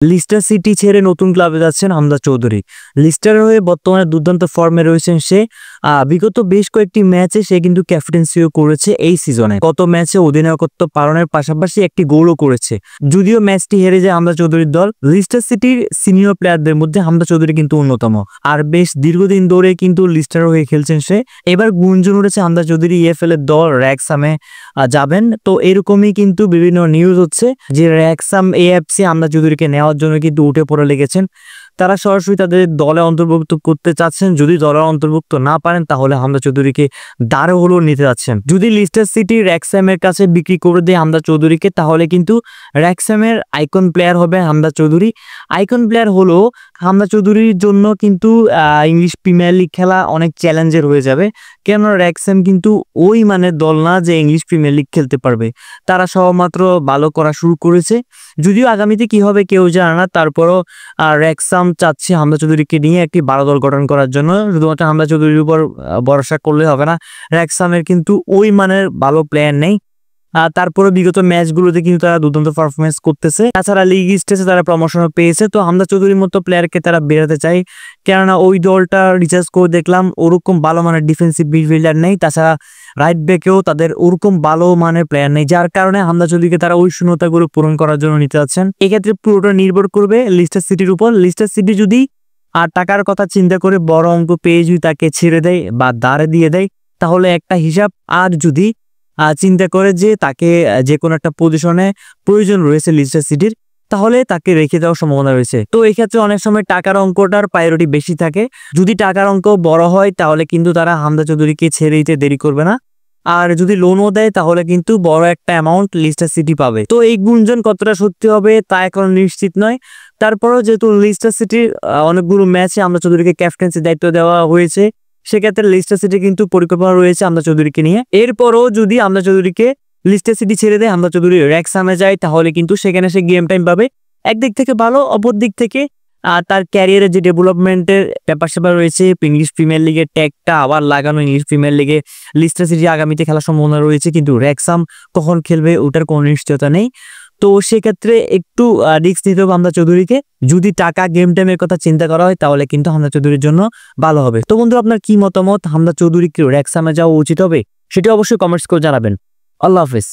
Lister city ছেড়ে নতুন ক্লাবে যাচ্ছেন হামজা চৌধুরী। লিস্টারের হয়ে বর্তমানে দুর্দান্ত ফর্মে রয়েছেন সে। বিগত বেশ কয়েকটি ম্যাচে সে কিন্তু ক্যাপ্টেন্সিও করেছে এই সিজনে। গত ম্যাচে অধিনায়কত্ব পালনের পাশাপাশি একটি গোলও করেছে। যদিও ম্যাচটি হেরে যায় হামজা চৌধুরীর দল, লিস্টার সিটির সিনিয়র প্লেয়ারদের মধ্যে হামজা চৌধুরী কিন্তু অন্যতম। আর বেশ দীর্ঘদিন ধরে কিন্তু লিস্টার হয়ে খেলছেন সে। এবার গুঞ্জন উঠেছে হামজা চৌধুরী EFL এর দল র‍্যাকসামে যাবেন। তো এরকমই কিন্তু বিভিন্ন নিউজ হচ্ছে যে র‍্যাকসাম AFC হামজা চৌধুরীকে নেওয়ার জন্য কিন্তু উঠে পড়ে লেগেছেন। তারা সরাসরি তাদের দলে অন্তর্ভুক্ত করতে চাচ্ছেন। যদি দলে অন্তর্ভুক্ত না পারেন তাহলে হামজা চৌধুরীকে দাঁড়ে হলেও নিতে যাচ্ছেন। যদি লিস্টার সিটি র‍্যাকসামের কাছে বিক্রি করে দেয় হামজা চৌধুরীকে, তাহলে কিন্তু র‍্যাকসামের আইকন প্লেয়ার হবে হামজা চৌধুরী। আইকন প্লেয়ার হলো হামজা চৌধুরীর জন্য কিন্তু ইংলিশ প্রিমিয়ার লিগ খেলা অনেক চ্যালেঞ্জের হয়ে যাবে। কেন র‍্যাকসাম কিন্তু ওই মানের দল না যে ইংলিশ প্রিমিয়ার লিগ খেলতে পারবে। তারা সবেমাত্র ভালো করা শুরু করেছে, যদিও আগামীতে কি হবে কেউ জানে না। তারপরও র‍্যাকসাম চাচ্ছে হামজা চৌধুরীকে নিয়ে একটি ভালো দল গঠন করার জন্য। শুধুমাত্র হামজা চৌধুরীর উপর ভরসা করলে হবে না, র‍্যাকসামের কিন্তু ওই মানের ভালো প্লেয়ার নেই। তারপরে বিগত ম্যাচগুলোতে কিন্তু তারা দুর্দান্ত পারফরমেন্স করতেছে। তাছাড়া লিগ স্টেজে তারা প্রমোশনও পেয়েছে। তো হামজা চৌধুরীর মতো প্লেয়ারকে তারা বেরোতে চায়, কেননা ওই দলটা রিচার্জ করে দেখলাম ওরকম ভালো মানের ডিফেন্সিভ মিডফিল্ডার নেই। তাছাড়া রাইট ব্যাকেও তাদের ওরকম ভালো মানের প্লেয়ার নেই, যার কারণে হামজা চৌধুরীকে তারা ওই শূন্যতাগুলো পূরণ করার জন্য নিতে যাচ্ছেন। এক্ষেত্রে পুরোটা নির্ভর করবে লিস্টার সিটির উপর। লিস্টার সিটি যদি টাকার কথা চিন্তা করে বড় অঙ্ক পেয়ে যদি তাকে ছেড়ে দেয় বা দাঁড়ে দিয়ে দেয় তাহলে একটা হিসাব। আর যদি চিন্তা করে যে তাকে যে কোনো একটা পজিশনে প্রয়োজন রয়েছে লিস্টার সিটির, তাহলে তাকে রেখে দেওয়ার সম্ভাবনা রয়েছে। তো এই ক্ষেত্রে অনেক সময় টাকার অঙ্কটার প্রায়োরিটি বেশি থাকে। যদি টাকার অঙ্ক বড় হয় তাহলে কিন্তু তারা হামজা চৌধুরীকে ছেড়ে দিতে দেরি করবে না। আর যদি লোনও দেয় তাহলে কিন্তু বড় একটা অ্যামাউন্ট লিস্টার সিটি পাবে। তো এই গুঞ্জন কতটা সত্যি হবে তা এখন নিশ্চিত নয়। তারপরও যেহেতু লিস্টার সিটির অনেকগুলো ম্যাচে হামজা চৌধুরীকে ক্যাপ্টেন্সির দায়িত্ব দেওয়া হয়েছে, সেক্ষেত্রে লিস্টার সিটি কিন্তু পরিকল্পনা রয়েছে হামজা চৌধুরীকে নিয়ে। এরপরও যদি হামজা চৌধুরীকে লিস্টার সিটি ছেড়ে দেয়, হামজা চৌধুরী র‍্যাকসামে যায়, তাহলে কিন্তু সেখানে সে গেম টাইম পাবে। একদিক থেকে ভালো, অপর দিক থেকে তার ক্যারিয়ারের যে ডেভেলপমেন্টের ব্যাপার-স্যাপার রয়েছে, ইংলিশ প্রিমিয়ার লিগের ট্যাগটা আবার লাগানো, ইংলিশ প্রিমিয়ার লিগে লিস্টার সিটি আগামীতে খেলার সম্ভাবনা রয়েছে, কিন্তু র‍্যাকসাম কখন খেলবে ওটার কোনো নিশ্চয়তা নেই। তো সেক্ষেত্রে একটু রিস্ক নিতে হবে হামজা চৌধুরীকে। যদি টাকা গেম টাইমের কথা চিন্তা করা হয় তাহলে কিন্তু হামজা চৌধুরীর জন্য ভালো হবে। তো বন্ধু, আপনার কি মতামত? হামজা চৌধুরী কি র‍্যাকসামে যাওয়া উচিত হবে? সেটা অবশ্যই কমেন্টস করে জানাবেন। আল্লাহ হাফেজ।